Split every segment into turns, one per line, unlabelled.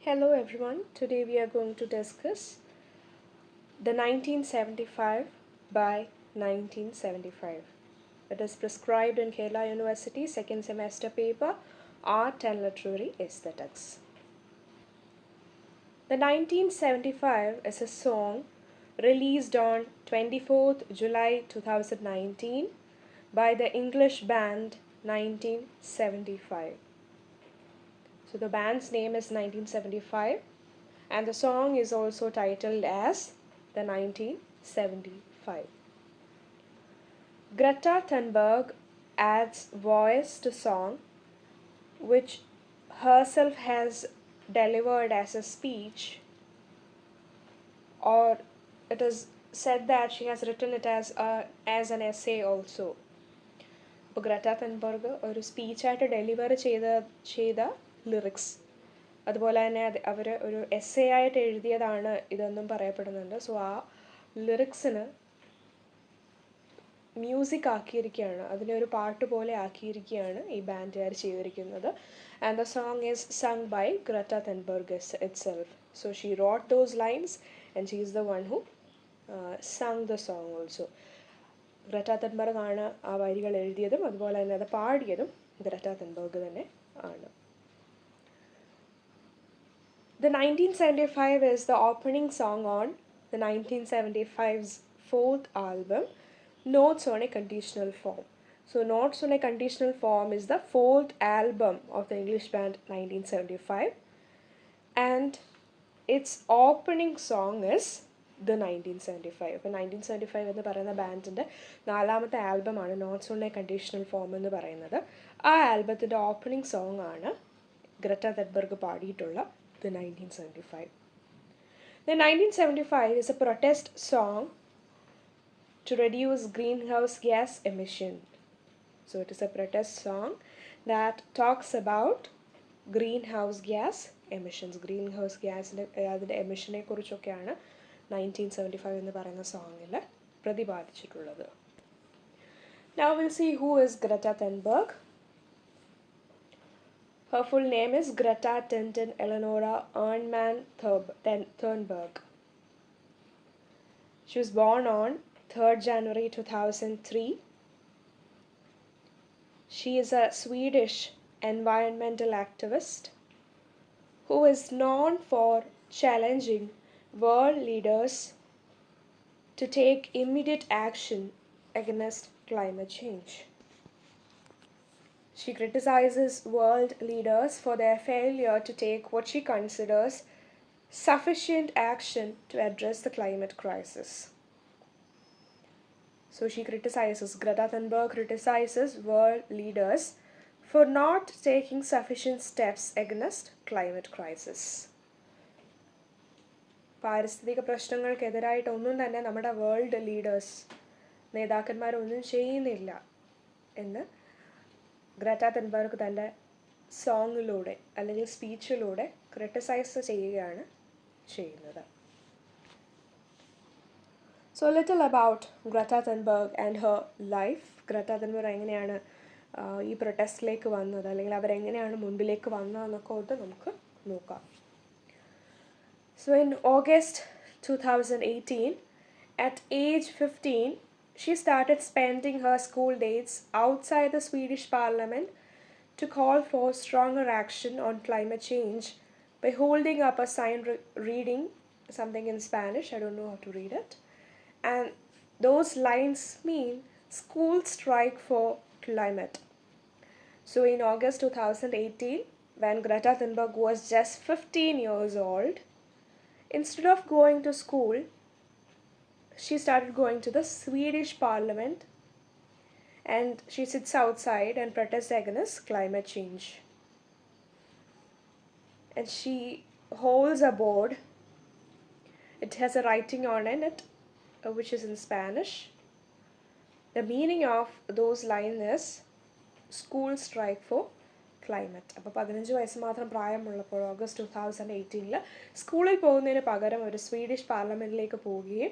Hello everyone, today we are going to discuss the 1975 by 1975. It is prescribed in Kerala University second semester paper Art and Literary Aesthetics. The 1975 is a song released on 24th July 2019 by the English band 1975. So the band's name is 1975 and the song is also titled as the 1975. Greta Thunberg adds voice to song which herself has delivered as a speech, or it is said that she has written it as an essay also. അപ്പോൾ Greta Thunberg ഒരു സ്പീച്ചായിട്ട് deliver ചെയ്ത lyrics, അതുപോലെ തന്നെ അവർ ഒരു essay ആയിട്ട് എഴുതിയതാണ് ഇതെന്നും പറയപ്പെടുന്നുണ്ട്. സോ ആ ലിറിക്സിന് മ്യൂസിക് ആക്കിയിരിക്കുകയാണ്, അതിനെ ഒരു പാട്ട് പോലെ ആക്കിയിരിക്കുകയാണ് ഈ ബാൻഡുകാർ ചെയ്തിരിക്കുന്നത്. And the song is sung by Greta Thunberg itself. So she wrote those lines and she is the one who sung the song also. Greta Thunberg ആണ് ആ വരികൾ എഴുതിയതും അതുപോലെ തന്നെ അത് പാടിയതും ഗ്രറ്റ തെൻബർഗ് തന്നെ ആണ്. The 1975 is the opening song on the 1975's fourth album, Notes on a Conditional Form. So Notes on a Conditional Form is the fourth album of the English band 1975, and its opening song is the 1975. അപ്പോൾ 1975 എന്ന് പറയുന്ന ബാൻഡിൻ്റെ നാലാമത്തെ ആൽബമാണ് notes on a conditional form എന്ന് പറയുന്നത്. ആ ആൽബത്തിൻ്റെ ഓപ്പണിംഗ് സോങ് ആണ് ഗ്രറ്റ തെൻബർഗ് പാടിയിട്ടുള്ള the 1975. The 1975 is a protest song to reduce greenhouse gas emission. So it is a protest song that talks about greenhouse gas emissions. Greenhouse gas അതിൻ്റെ എമിഷനെ കുറിച്ചൊക്കെയാണ് 1975 എന്ന് പറയുന്ന സോങ്ങിൽ പ്രതിപാദിച്ചിട്ടുള്ളത്. Now we'll see who is Greta Thunberg. Her full name is Greta Tintin Eleonora Ernman Thunberg. She was born on 3rd January 2003. She is a Swedish environmental activist who is known for challenging world leaders to take immediate action against climate change. She criticizes world leaders for their failure to take what she considers sufficient action to address the climate crisis. So Greta Thunberg criticizes world leaders for not taking sufficient steps against climate crisis. പാരിസ്ഥിതിക പ്രശ്നങ്ങൾക്കെതിരായിട്ടൊന്നും തന്നെ നമ്മുടെ world leaders, നേതാക്കന്മാരൊന്നും ചെയ്യുന്നില്ല എന്ന് Greta തെൻബർഗ് തൻ്റെ സോങ്ങിലൂടെ അല്ലെങ്കിൽ സ്പീച്ചിലൂടെ criticise ചെയ്യുകയാണ് ചെയ്യുന്നത്. So little about Greta Thunberg and her life. Greta Thunberg എങ്ങനെയാണ് ഈ പ്രൊട്ടസ്റ്റിലേക്ക് വന്നത്, അല്ലെങ്കിൽ അവരെങ്ങനെയാണ് മുൻപിലേക്ക് വന്നതെന്നൊക്കെ നമുക്ക് നോക്കാം. So in August 2018, at age 15, she started spending her school days outside the Swedish parliament to call for stronger action on climate change by holding up a sign reading something in Spanish. I don't know how to read it. And those lines mean school strike for climate. So in August 2018, when Greta Thunberg was just 15 years old, instead of going to school, she started going to the Swedish parliament and she sits outside and protests against climate change. And she holds a board. It has a writing on it which is in Spanish. The meaning of those lines is school strike for climate. അപ്പോൾ 15 വയസ്സ് മാത്രം പ്രായമുള്ളപ്പോൾ August 2018 സ്കൂളിൽ പോകുന്നതിന് പകരം ഒരു Swedish പാർലമെൻറ്റിലേക്ക് പോവുകയും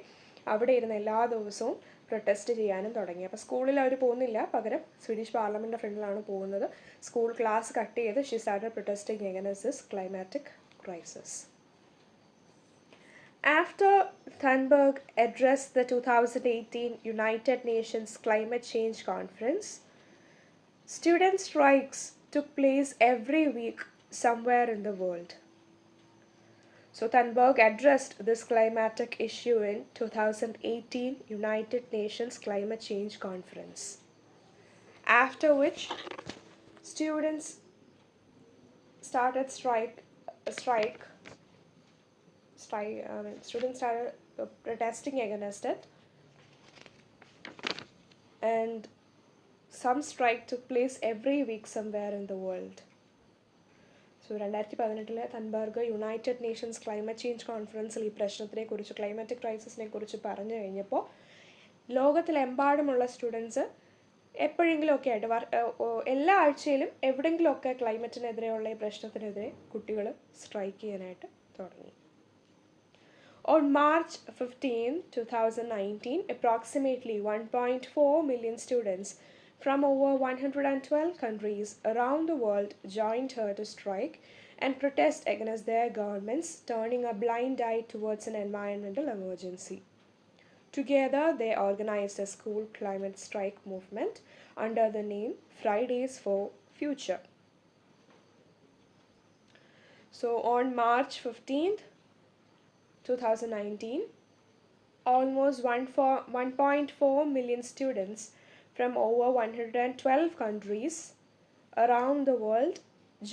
അവിടെ ഇരുന്ന് എല്ലാ ദിവസവും പ്രൊട്ടസ്റ്റ് ചെയ്യാനും തുടങ്ങി. അപ്പോൾ സ്കൂളിൽ അവർ പോകുന്നില്ല, പകരം സ്വീഡിഷ് പാർലമെൻറ്റിൻ്റെ ഫ്രണ്ടിലാണ് പോകുന്നത്. സ്കൂൾ ക്ലാസ് കട്ട് ചെയ്ത് she started protesting against this climatic crisis. After Thunberg addressed the 2018 United Nations Climate Change Conference, student strikes took place every week somewhere in the world. So Thunberg addressed this climatic issue in 2018 United Nations Climate Change Conference. After which students started students started protesting against it, and some strike took place every week somewhere in the world. So 2018 Thunberg United Nations climate change കോൺഫറൻസിൽ ഈ പ്രശ്നത്തിനെക്കുറിച്ച് climatic ക്രൈസിസിനെ കുറിച്ച് പറഞ്ഞു കഴിഞ്ഞപ്പോൾ ലോകത്തിലെമ്പാടുമുള്ള students എപ്പോഴെങ്കിലുമൊക്കെ ആയിട്ട് എല്ലാ ആഴ്ചയിലും എവിടെയെങ്കിലുമൊക്കെ ക്ലൈമറ്റിനെതിരെയുള്ള ഈ പ്രശ്നത്തിനെതിരെ കുട്ടികൾ സ്ട്രൈക്ക് ചെയ്യാനായിട്ട് തുടങ്ങി. On March 15, 2019, approximately 1.4 million students from over 112 countries around the world joined her to strike and protest against their governments turning a blind eye towards an environmental emergency. Together, they organized a school climate strike movement under the name Fridays for Future. So, on March 15th, 2019, almost 1.4 million students from over 112 countries around the world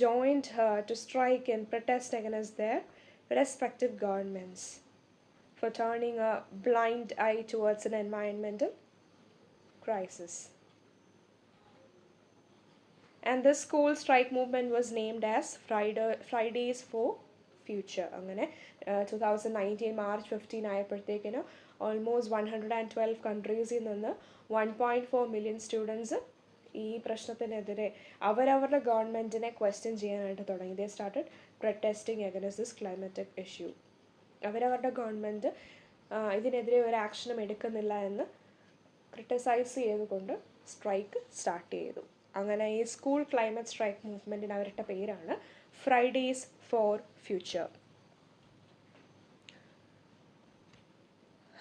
joined her to strike and protest against their respective governments for turning a blind eye towards an environmental crisis. And this school strike movement was named as Fridays for future. അങ്ങനെ 2019 March 15 ആയപ്പോഴത്തേക്കിന് almost 112 കൺട്രീസിൽ നിന്ന് 1.4 million students ഈ പ്രശ്നത്തിനെതിരെ അവരവരുടെ ഗവൺമെൻറ്റിനെ question ചെയ്യാനായിട്ട് തുടങ്ങി. ദേ started protesting against this climatic issue. അവരവരുടെ government ഇതിനെതിരെ ഒരു ആക്ഷനും എടുക്കുന്നില്ല എന്ന് ക്രിട്ടിസൈസ് ചെയ്തുകൊണ്ട് സ്ട്രൈക്ക് സ്റ്റാർട്ട് ചെയ്തു. അങ്ങനെ ഈ സ്കൂൾ ക്ലൈമറ്റ് സ്ട്രൈക്ക് മൂവ്മെൻറ്റിന് അവരുടെ പേരാണ് Fridays for future.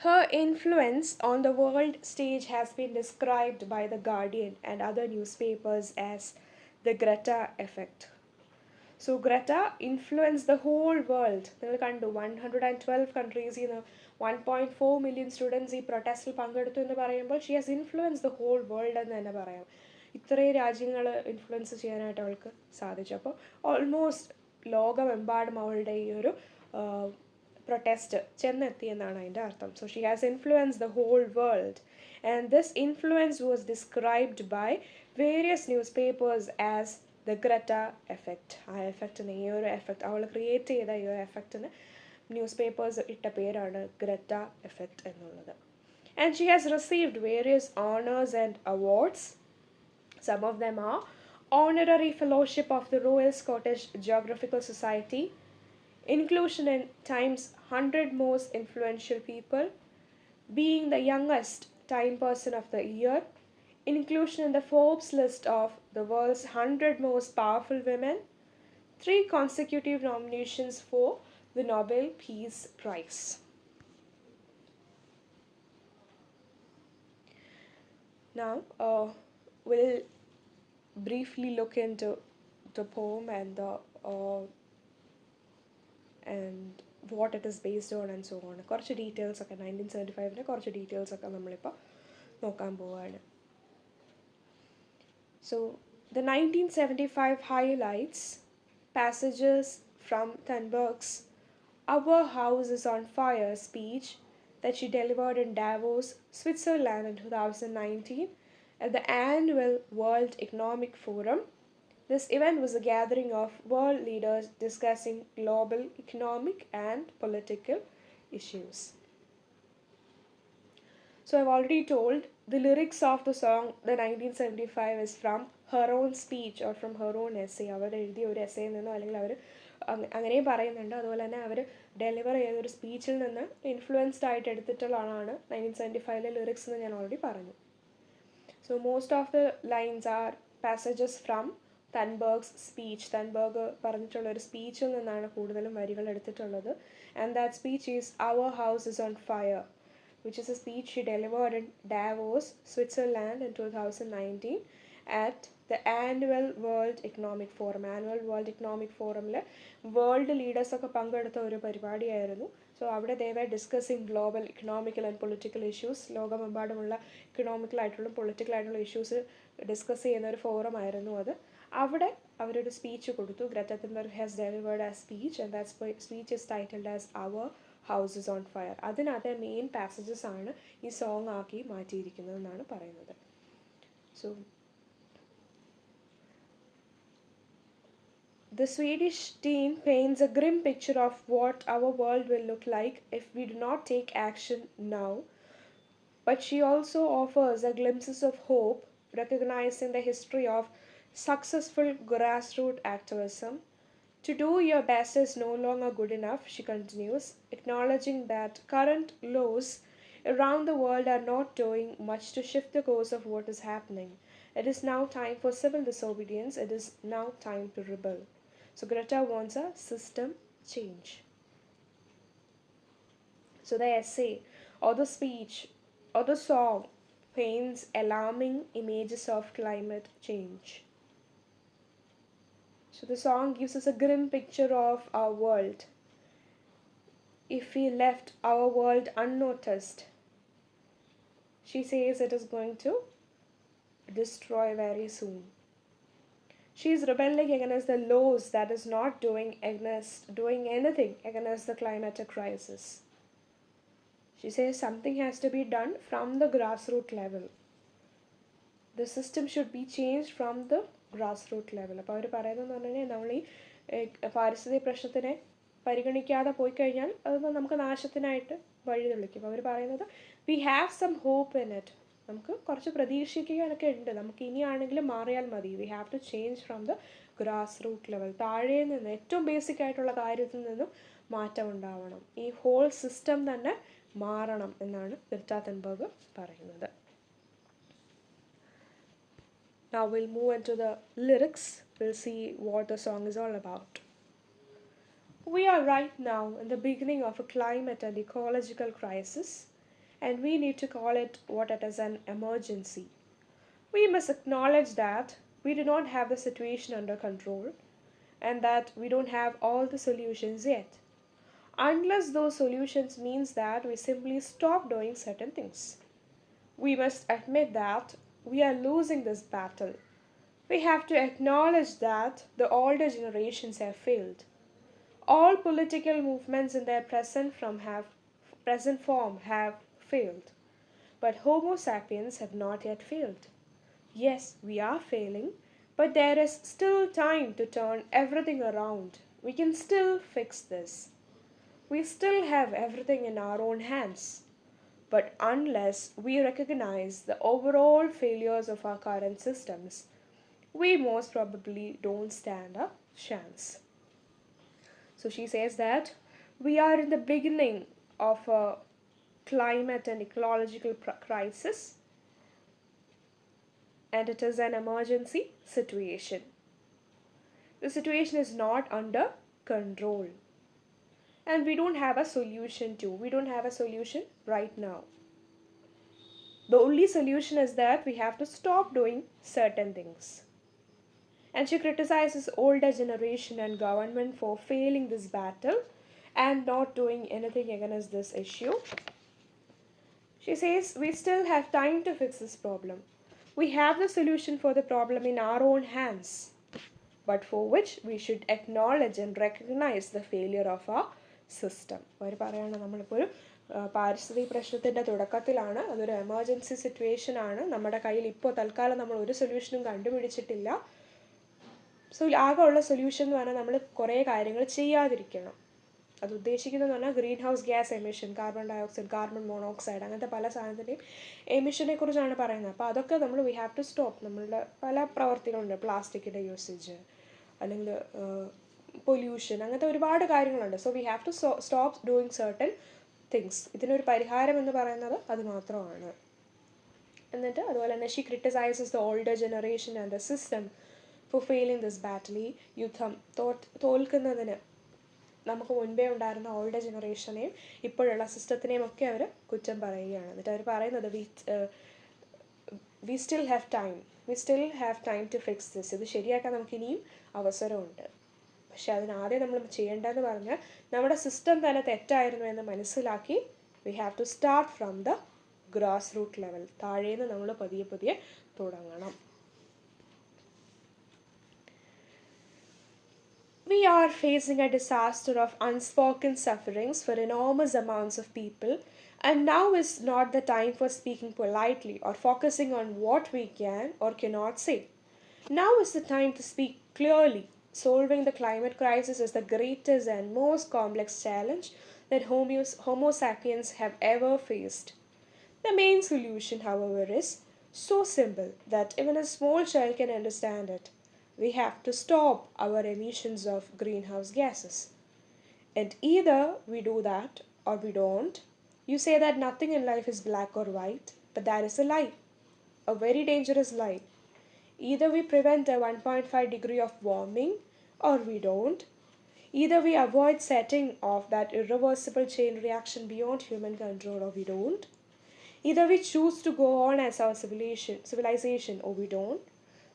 Her influence on the world stage has been described by The Guardian and other newspapers as the Greta effect. So Greta influenced the whole world. നിങ്ങൾ കണ്ടു 112 countries 1.4 million students ഈ പ്രൊട്ടസ്റ്റിൽ പങ്കെടുത്തു എന്ന് പറയുമ്പോൾ she has influence the whole world എന്ന് തന്നെ പറയാം. ഇത്രയും രാജ്യങ്ങൾ ഇൻഫ്ലുവൻസ് ചെയ്യാനായിട്ട് അവൾക്ക് സാധിച്ചു. അപ്പോൾ ഓൾമോസ്റ്റ് ലോകമെമ്പാടും അവളുടെ ഈ ഒരു പ്രൊട്ടസ്റ്റ് ചെന്നെത്തി എന്നാണ് അതിൻ്റെ അർത്ഥം. So she has influence the whole world and this influence was described by various newspapers as the Greta effect. ആ എഫക്റ്റിന് ഈ ഒരു എഫക്റ്റ് അവൾ ക്രിയേറ്റ് ചെയ്ത ഈ ഒരു എഫക്റ്റിന് ന്യൂസ് പേപ്പേഴ്സ് ഇട്ട പേരാണ് ഗ്രറ്റ എഫക്റ്റ് എന്നുള്ളത്. And she has received various honours and awards. Some of them are Honorary Fellowship of the Royal Scottish Geographical Society, inclusion in Time's 100 Most Influential People, being the youngest Time Person of the Year, inclusion in the Forbes list of the world's 100 most powerful women, 3 consecutive nominations for the Nobel Peace Prize. Now, we'll briefly look into the poem and what it is based on and so on. കുറച്ച് details ഒക്കെ 1975 കുറച്ച് details ഒക്കെ നമ്മളിപ്പോൾ നോക്കാൻ പോവുകയാണ്. So the 1975 highlights passages from Thunberg's "Our House is on Fire" speech that she delivered in Davos, Switzerland in 2019 at the annual World Economic Forum. This event was a gathering of world leaders discussing global economic and political issues. So I've already told the lyrics of the song the 1975 is from her own speech or from her own essay. അവർ എഴുതിയ ഒരു എസ്സേയിൽ നിന്നോ അല്ലെങ്കിൽ അവർ അങ്ങനെയും പറയുന്നുണ്ട്. അതുപോലെ തന്നെ അവർ deliver ചെയ്തൊരു സ്പീച്ചിൽ നിന്ന് ഇൻഫ്ലുവൻസ്ഡ് ആയിട്ട് എടുത്തിട്ടുള്ളതാണ് 1975 ലിറിക്സ് എന്ന് ഞാൻ ഓൾറെഡി പറഞ്ഞു. So most of the lines are passages from Thunberg's speech. Thunberg പറഞ്ഞിട്ടുള്ള ഒരു സ്പീച്ചിൽ നിന്നാണ് കൂടുതലും വരികൾ എടുത്തിട്ടുള്ളത്. And that speech is our house is on fire, which is a speech she delivered in Davos, Switzerland in 2019 at the annual World Economic Forum. Annual World Economic Forumൽ world ലീഡേഴ്സൊക്കെ പങ്കെടുത്ത ഒരു പരിപാടിയായിരുന്നു. സോ അവിടെ they were discussing global economical and political issues. ലോകമെമ്പാടുമുള്ള ഇക്കണോമിക്കലായിട്ടുള്ള പൊളിറ്റിക്കലായിട്ടുള്ള issues discuss ചെയ്യുന്ന ഒരു forum ആയിരുന്നു അത്. അവിടെ അവരൊരു സ്പീച്ച് കൊടുത്തു. Greta Thunberg has delivered a speech and that speech is titled as Our House is on Fire. അതിനകത്തെ മെയിൻ പാസേജസ് ആണ് ഈ സോങ് ആക്കി മാറ്റിയിരിക്കുന്നതെന്നാണ് പറയുന്നത്. So the Swedish teen paints a grim picture of what our world will look like if we do not take action now, but she also offers a glimpses of hope, recognizing the history of successful grassroots activism. To do your best is no longer good enough, she continues, acknowledging that current laws around the world are not doing much to shift the course of what is happening. It is now time for civil disobedience. It is now time to rebel. So Greta wants a system change. So the essay or the speech or the song paints alarming images of climate change. So the song gives us a grim picture of our world. If we left our world unnoticed, she says it is going to destroy very soon. She is rebelling against the laws that is not doing anything against the climatic crisis. She says something has to be done from the grassroots level. The system should be changed from the grassroots level. അപ്പോൾ അവർ പറയുന്നതെന്ന് പറഞ്ഞു കഴിഞ്ഞാൽ നമ്മൾ ഈ പാരിസ്ഥിതിക പ്രശ്നത്തിനെ പരിഗണിക്കാതെ പോയി കഴിഞ്ഞാൽ അത് നമുക്ക് നാശത്തിനായിട്ട് വഴി തെളിക്കും. അവർ പറയുന്നത് we have some hope in it. നമുക്ക് കുറച്ച് പ്രതീക്ഷിക്കാനൊക്കെ ഉണ്ട്. നമുക്ക് ഇനിയാണെങ്കിലും മാറിയാൽ മതി. We have to change from the grass root level. താഴെ നിന്ന് ഏറ്റവും ബേസിക് ആയിട്ടുള്ള കാര്യത്തിൽ നിന്നും മാറ്റം ഉണ്ടാവണം. ഈ ഹോൾ സിസ്റ്റം തന്നെ മാറണം എന്നാണ് ഗ്രെറ്റ തൻബർഗ് പറയുന്നത്. Now we'll move into the lyrics. We'll see what the song is all about. We are right now in the beginning of a climate and ecological crisis, and we need to call it what it is, an emergency. We must acknowledge that we do not have the situation under control and that we don't have all the solutions yet. Unless those solutions means that we simply stop doing certain things. We must admit that we are losing this battle. We have to acknowledge that the older generations have failed. All political movements in their present form have failed. But Homo sapiens have not yet failed. Yes, we are failing, but there is still time to turn everything around. We can still fix this. We still have everything in our own hands. But unless we recognize the overall failures of our current systems, we most probably don't stand a chance. So she says that we are in the beginning of a climate and ecological crisis, and it is an emergency situation. The situation is not under control. And we don't have a solution to. We don't have a solution right now. The only solution is that we have to stop doing certain things. And she criticizes older generation and government for failing this battle and not doing anything against this issue. She says we still have time to fix this problem. We have the solution for the problem in our own hands, but for which we should acknowledge and recognize the failure of our system. അവർ പറയുകയാണ് നമ്മളിപ്പോൾ ഒരു പാരിസ്ഥിതിക പ്രശ്നത്തിൻ്റെ തുടക്കത്തിലാണ്, അതൊരു emergency situation ആണ്, നമ്മുടെ കയ്യിൽ ഇപ്പോൾ തൽക്കാലം നമ്മൾ ഒരു സൊല്യൂഷനും കണ്ടുപിടിച്ചിട്ടില്ല. സോ ആകെ ഉള്ള സൊല്യൂഷൻ എന്ന് പറഞ്ഞാൽ നമ്മൾ കുറേ കാര്യങ്ങൾ ചെയ്യാതിരിക്കണം. അത് ഉദ്ദേശിക്കുന്നതെന്ന് പറഞ്ഞാൽ green house gas emission, carbon dioxide, carbon monoxide, അങ്ങനത്തെ പല സാധനത്തിൻ്റെയും എമിഷനെ കുറിച്ചാണ് പറയുന്നത്. അപ്പോൾ അതൊക്കെ നമ്മൾ വി ഹാവ് ടു സ്റ്റോപ്പ്. നമ്മളുടെ പല പ്രവർത്തികളുണ്ട്, പ്ലാസ്റ്റിക്കിൻ്റെ യൂസേജ് അല്ലെങ്കിൽ പൊല്യൂഷൻ, അങ്ങനത്തെ ഒരുപാട് കാര്യങ്ങളുണ്ട്. So we have to stop doing certain things. ഇതിനൊരു പരിഹാരം എന്ന് പറയുന്നത് അത് മാത്രമാണ്. എന്നിട്ട് അതുപോലെ തന്നെ she criticises the older generation and the system for failing this battle. ഈ യുദ്ധം തോൽക്കുന്നതിന് നമുക്ക് മുൻപേ ഉണ്ടായിരുന്ന ഓൾഡ് ജനറേഷനെയും ഇപ്പോഴുള്ള സിസ്റ്റത്തിനെയും ഒക്കെ അവർ കുറ്റം പറയുകയാണ്. എന്നിട്ട് അവർ പറയുന്നത് we still have time to fix this. ഇത് ശരിയാക്കാൻ നമുക്ക് ഇനിയും അവസരമുണ്ട്. പക്ഷെ അതിനാദ്യം നമ്മൾ ചെയ്യേണ്ടതെന്ന് പറഞ്ഞാൽ നമ്മുടെ സിസ്റ്റം തന്നെ തെറ്റായിരുന്നു എന്ന് മനസ്സിലാക്കി we have to start from the grass root level. താഴേന്ന് നമ്മൾ പതിയെ പതിയെ തുടങ്ങണം. We are facing a disaster of unspoken sufferings for enormous amounts of people, and now is not the time for speaking politely or focusing on what we can or cannot say. Now is the time to speak clearly. Solving the climate crisis is the greatest and most complex challenge that Homo sapiens have ever faced. The main solution, however, is so simple that even a small child can understand it. We have to stop our emissions of greenhouse gases. And either we do that or we don't. You say that nothing in life is black or white, but that is a lie. A very dangerous lie. Either we prevent a 1.5 degree of warming or we don't. Either we avoid setting off that irreversible chain reaction beyond human control or we don't. Either we choose to go on as our civilization or we don't.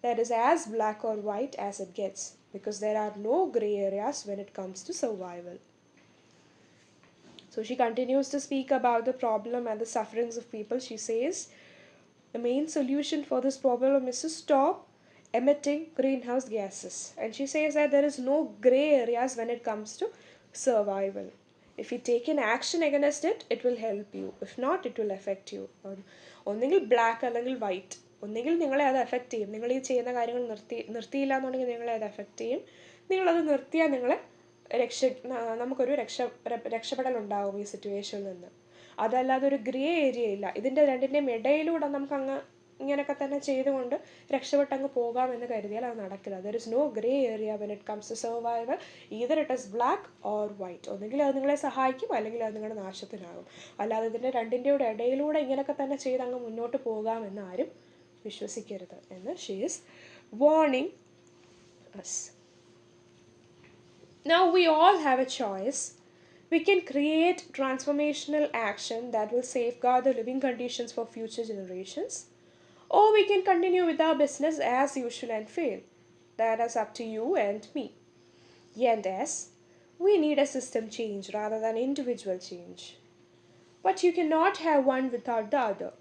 That is as black or white as it gets, because there are no gray areas when it comes to survival. So she continues to speak about the problem and the sufferings of people. She says the main solution for this problem is to stop emitting greenhouse gases. And she says that there is no gray areas when it comes to survival. If you take an action against it, it will help you. If not, it will affect you. ഒന്നെങ്കിൽ black അല്ലെങ്കിൽ white. ഒന്നെങ്കിൽ നിങ്ങളെ അത് effect ചെയ്യും. നിങ്ങൾ ഈ ചെയ്യുന്ന കാര്യങ്ങൾ നിർത്തിയില്ല എന്നുണ്ടെങ്കിൽ നിങ്ങളെ അത് എഫക്റ്റ് ചെയ്യും. നിങ്ങളത് നിർത്തിയാൽ നിങ്ങളെ നമുക്കൊരു രക്ഷപ്പെടലുണ്ടാവും ഈ സിറ്റുവേഷനിൽ നിന്ന്. അതല്ലാതെ ഒരു ഗ്രേ ഏരിയ ഇല്ല. ഇതിൻ്റെ രണ്ടിൻ്റെയും ഇടയിലൂടെ നമുക്ക് ഇങ്ങനെയൊക്കെ തന്നെ ചെയ്തുകൊണ്ട് രക്ഷപ്പെട്ടങ്ങ് പോകാമെന്ന് കരുതിയാൽ അത് നടക്കില്ല. There is no grey area when it comes to survival. Either it is black or white. ഒന്നെങ്കിൽ അത് നിങ്ങളെ സഹായിക്കും, അല്ലെങ്കിൽ അത് നിങ്ങളുടെ നാശത്തിനാകും. അല്ലാതെ ഇതിൻ്റെ രണ്ടിൻ്റെയുടെ ഇടയിലൂടെ ഇങ്ങനെയൊക്കെ തന്നെ ചെയ്ത് അങ്ങ് മുന്നോട്ട് പോകാമെന്ന് ആരും വിശ്വസിക്കരുത് എന്ന് she is warning us. Now we all have a choice. We can create transformational action that will safeguard the living conditions for future generations, or we can continue with our business as usual and fail. That is up to you and me. And yes, we need a system change rather than individual change. But you cannot have one without the other.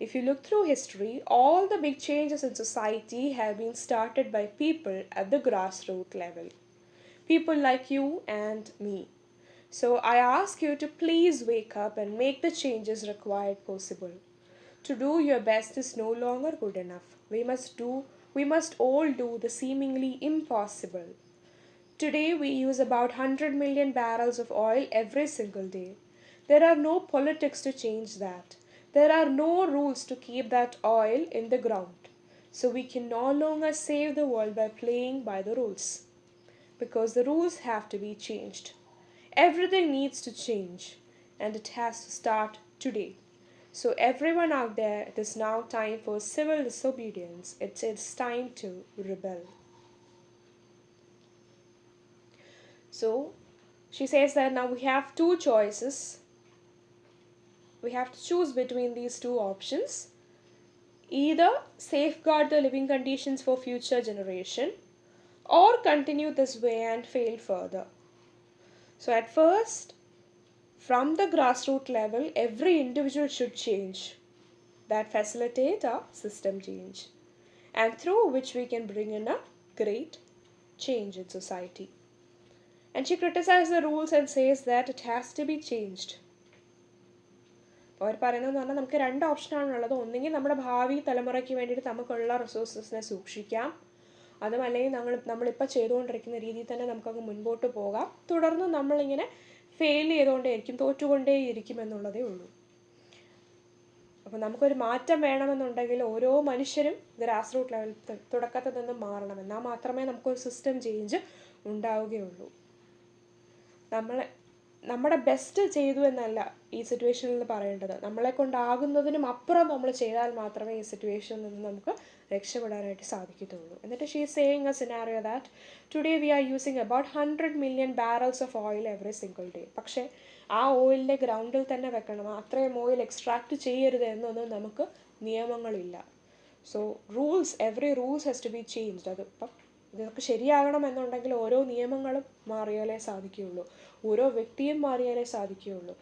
If you look through history, all the big changes in society have been started by people at the grassroots level. People like you and me. So I ask you to please wake up and make the changes required possible. To do your best is no longer good enough. We must all do the seemingly impossible. Today we use about 100 million barrels of oil every single day. There are no politics to change that. There are no rules to keep that oil in the ground. So we can no longer save the world by playing by the rules. Because the rules have to be changed. Everything needs to change, and it has to start today. So everyone out there, it is now time for civil disobedience. It's time to rebel. So she says that now we have two choices. We have to choose between these two options. Either safeguard the living conditions for future generation, or continue this way and fail further. So at first, from the grassroots level, every individual should change. That facilitate a system change, and through which we can bring in a great change in society. And she criticizes the rules and says that it has to be changed. അവർ പറയുന്നതെന്ന് പറഞ്ഞാൽ നമുക്ക് രണ്ട് ഓപ്ഷനാണുള്ളത്. ഒന്നെങ്കിൽ നമ്മുടെ ഭാവി തലമുറയ്ക്ക് വേണ്ടിയിട്ട് നമുക്കുള്ള റിസോഴ്സസിനെ സൂക്ഷിക്കാം, അതുമല്ലെങ്കിൽ നമ്മളിപ്പോൾ ചെയ്തുകൊണ്ടിരിക്കുന്ന രീതിയിൽ തന്നെ നമുക്കങ്ങ് മുൻപോട്ട് പോകാം. തുടർന്ന് നമ്മളിങ്ങനെ ഫെയിൽ ചെയ്തുകൊണ്ടേയിരിക്കും, തോറ്റുകൊണ്ടേയിരിക്കും എന്നുള്ളതേ ഉള്ളൂ. അപ്പോൾ നമുക്കൊരു മാറ്റം വേണമെന്നുണ്ടെങ്കിൽ ഓരോ മനുഷ്യരും ഗ്രാസ് റൂട്ട് ലെവൽ തുടക്കത്തിൽ നിന്നും മാറണം. എന്നാൽ മാത്രമേ നമുക്കൊരു സിസ്റ്റം ചേഞ്ച് ഉണ്ടാവുകയുള്ളൂ. നമ്മുടെ ബെസ്റ്റ് ചെയ്തു എന്നല്ല ഈ സിറ്റുവേഷനിൽ പറയേണ്ടത്, നമ്മളെ കൊണ്ടാകുന്നതിനും അപ്പുറം നമ്മൾ ചെയ്താൽ മാത്രമേ ഈ സിറ്റുവേഷനിൽ നിന്ന് നമുക്ക് രക്ഷപ്പെടാനായിട്ട് സാധിക്കത്തുള്ളൂ. എന്നിട്ട് she is saying A scenario that today we are using about 100 million barrels of oil every single day. പക്ഷേ ആ ഓയിലിൻ്റെ ഗ്രൗണ്ടിൽ തന്നെ വെക്കണം, അത്രയും ഓയിൽ എക്സ്ട്രാക്ട് ചെയ്യരുത് എന്നൊന്നും നമുക്ക് നിയമങ്ങളില്ല. So every rules has to be changed. അതിപ്പം ഇതൊക്കെ ശരിയാകണമെന്നുണ്ടെങ്കിൽ ഓരോ നിയമങ്ങളും മാറിയാലേ സാധിക്കുകയുള്ളൂ, ഓരോ വ്യക്തിയും മാറിയാലേ സാധിക്കുകയുള്ളൂ,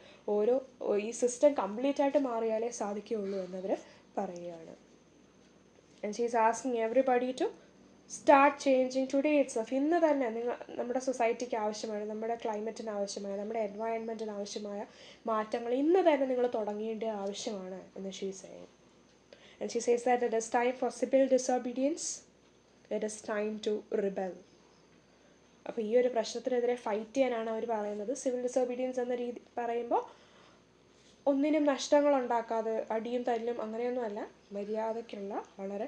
ഈ സിസ്റ്റം കംപ്ലീറ്റ് ആയിട്ട് മാറിയാലേ സാധിക്കുകയുള്ളൂ എന്നവർ പറയുകയാണ്. And she is asking everybody to start changing today itself. ഇന്ന് തന്നെ നമ്മുടെ സൊസൈറ്റിക്ക് ആവശ്യമായ, നമ്മുടെ ക്ലൈമറ്റിന് ആവശ്യമായ, നമ്മുടെ എൻവയൺമെൻറ്റിന് ആവശ്യമായ മാറ്റങ്ങൾ ഇന്ന് തന്നെ നിങ്ങൾ തുടങ്ങേണ്ട ആവശ്യമാണ് എന്ന് she is saying. And she says that it is time for civil disobedience, it is time to rebel. അപ്പോൾ ഈ ഒരു പ്രശ്നത്തിനെതിരെ ഫൈറ്റ് ചെയ്യാനാണ് അവർ പറയുന്നത്. സിവിൽ ഡിസോബീഡിയൻസ് എന്ന രീതി പറയുമ്പോൾ ഒന്നിനും നഷ്ടങ്ങൾ ഉണ്ടാക്കാതെ അടിയും തല്ലും അങ്ങനെയൊന്നുമല്ല, മര്യാദയ്ക്കുള്ള വളരെ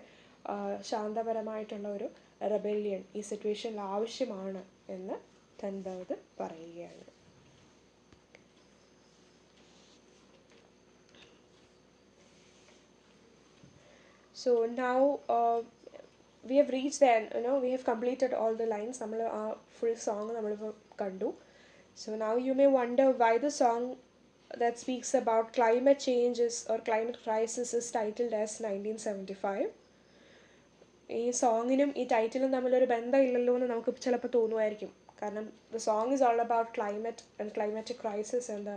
ശാന്തപരമായിട്ടുള്ള ഒരു റെബല്യൻ ഈ സിറ്റുവേഷനിൽ ആവശ്യമാണ് എന്ന് തൻബർഗ് പറയുകയാണ്. So now we have reached the end, we have completed all the lines. നമ്മൾ ആ ഫുൾ സോങ് നമ്മളിപ്പോൾ കണ്ടു. So now you may wonder why the song that speaks about climate changes or climate crisis is titled as 1975. ഈ സോങ്ങിനും ഈ ടൈറ്റിലും തമ്മിലൊരു ബന്ധമില്ലല്ലോ എന്ന് നമുക്ക് ചിലപ്പോൾ തോന്നുമായിരിക്കും. കാരണം the song is all about climate and climatic crisis and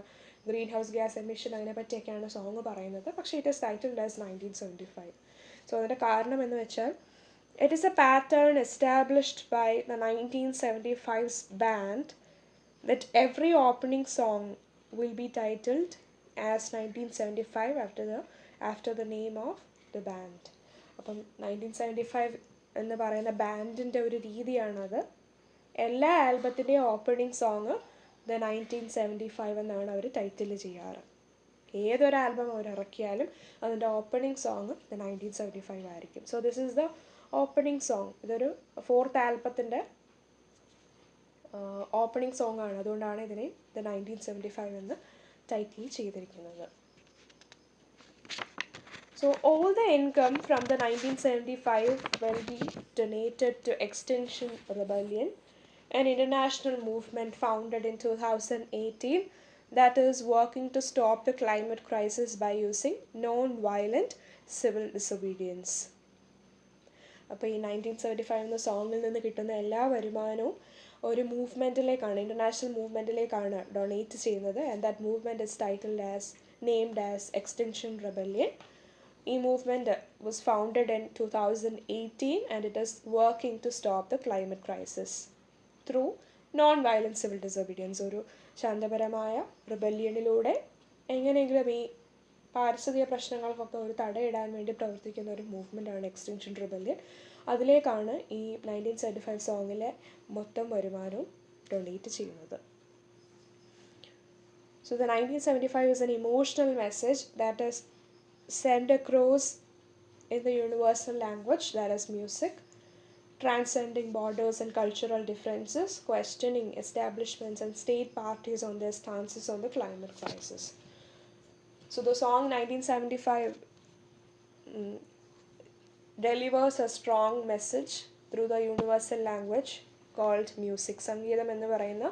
green house gas emission അതിനെ പറ്റിയൊക്കെയാണ് സോങ് പറയുന്നത്. പക്ഷേ it is titled as 1975. So അതിൻ്റെ കാരണം എന്ന് വെച്ചാൽ it is a pattern established by the 1975's band that every opening song will be titled as 1975 after the name of the band. അപ്പം 1975 എന്ന് പറയുന്ന ബാൻഡിൻ്റെ ഒരു രീതിയാണത്. എല്ലാ ആൽബത്തിൻ്റെയും ഓപ്പണിംഗ് സോങ് ദ 1975 എന്നാണ് അവർ ടൈറ്റിൽ ചെയ്യാറ്. ഏതൊരു ആൽബം അവർ ഇറക്കിയാലും അതിൻ്റെ ഓപ്പണിംഗ് സോങ് ദ 1975 ആയിരിക്കും. So this is the opening song. ഇതൊരു 4th ആൽബത്തിൻ്റെ ഓപ്പണിംഗ് സോങ് ആണ്. അതുകൊണ്ടാണ് ഇതിനെ ദ 1975 എന്ന് ടൈറ്റിൽ ചെയ്തിരിക്കുന്നത്. So all the income from the 1975 will be donated to Extinction Rebellion, an international movement founded in 2018 that is working to stop the climate crisis by using non-violent civil disobedience. അപ്പോൾ ഈ 1975 എന്ന സോങ്ങിൽ നിന്ന് കിട്ടുന്ന എല്ലാ വരുമാനവും ഒരു മൂവ്മെൻറ്റിലേക്കാണ്, ഇൻ്റർനാഷണൽ മൂവ്മെൻറ്റിലേക്കാണ് ഡൊണേറ്റ് ചെയ്യുന്നത്. And that movement is named as extinction rebellion. ഈ movement was founded in 2018 and it is working to stop the climate crisis through non violent civil disobedience. ഒരു ശാന്തപരമായ റിബല്യണിലൂടെ എങ്ങനെയെങ്കിലും ഈ പാരിസ്ഥിതിക പ്രശ്നങ്ങൾക്കൊക്കെ ഒരു തടയിടാൻ വേണ്ടി പ്രവർത്തിക്കുന്ന ഒരു മൂവ്മെൻറ്റാണ് എക്സ്റ്റൻഷൻ റിബല്യൻ. അതിലേക്കാണ് ഈ 1975 സോങ്ങിലെ മൊത്തം വരുമാനവും ഡൊണേറ്റ് ചെയ്യുന്നത്. So the 1975 is an emotional message that is sent across in the universal language, that is music, transcending borders and cultural differences, questioning establishments and state parties on their stances on the climate crisis. So the song 1975 delivers a strong message through the universal language called music. സംഗീതം എന്ന് പറയുന്ന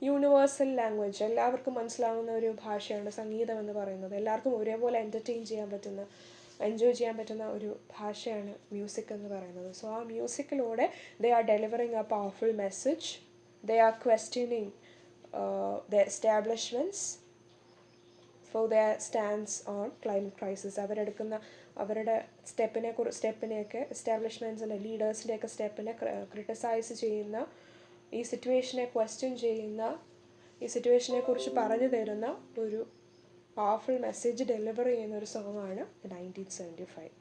universal language, എല്ലാവർക്കും മനസ്സിലാവുന്ന ഒരു ഭാഷയാണ് സംഗീതം എന്ന് പറയുന്നത്. എല്ലാവർക്കും ഒരേപോലെ എൻ്റർടൈൻ ചെയ്യാൻ പറ്റുന്ന, എൻജോയ് ചെയ്യാൻ പറ്റുന്ന ഒരു ഭാഷയാണ് മ്യൂസിക് എന്ന് പറയുന്നത്. സോ ആ മ്യൂസിക്കിലൂടെ they are delivering a powerful message. They are questioning the establishments for their stands on climate crisis. അവരുടെ സ്റ്റെപ്പിനെയൊക്കെ എസ്റ്റാബ്ലിഷ്മെൻറ്റ്സിൻ്റെ ലീഡേഴ്സിൻ്റെയൊക്കെ സ്റ്റെപ്പിനെ ക്രിട്ടിസൈസ് ചെയ്യുന്ന, ഈ സിറ്റുവേഷനെ ക്വസ്റ്റ്യൻ ചെയ്യുന്ന, ഈ സിറ്റുവേഷനെ കുറിച്ച് പറഞ്ഞു തരുന്ന ഒരു പവർഫുൾ മെസ്സേജ് ഡെലിവർ ചെയ്യുന്ന ഒരു സോങ്ങാണ് 1975.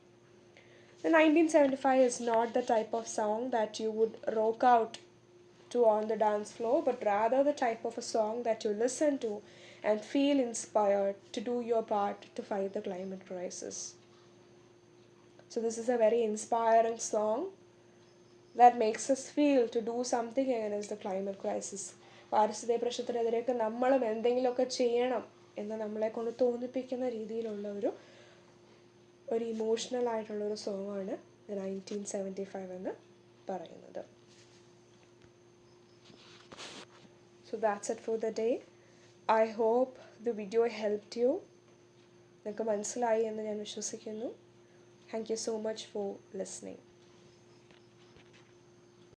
The 1975 is not the type of song that you would rock out to on the dance floor, but rather the type of a song that you listen to and feel inspired to do your part to fight the climate crisis. So this is a very inspiring song that makes us feel to do something against the climate crisis. പാരിസ്ഥിതിക പ്രശ്നത്തിനെതിരെയൊക്കെ നമ്മളും എന്തെങ്കിലുമൊക്കെ ചെയ്യണം എന്ന് നമ്മളെ കൊണ്ട് തോന്നിപ്പിക്കുന്ന രീതിയിലുള്ള ഒരു ഇമോഷണൽ ആയിട്ടുള്ളൊരു സോങ്ങാണ് 1975 എന്ന് പറയുന്നത്. So that's it for the day. I hope the video helped you. നിങ്ങൾക്ക് മനസ്സിലായി എന്ന് ഞാൻ വിശ്വസിക്കുന്നു. Thank you so much for listening.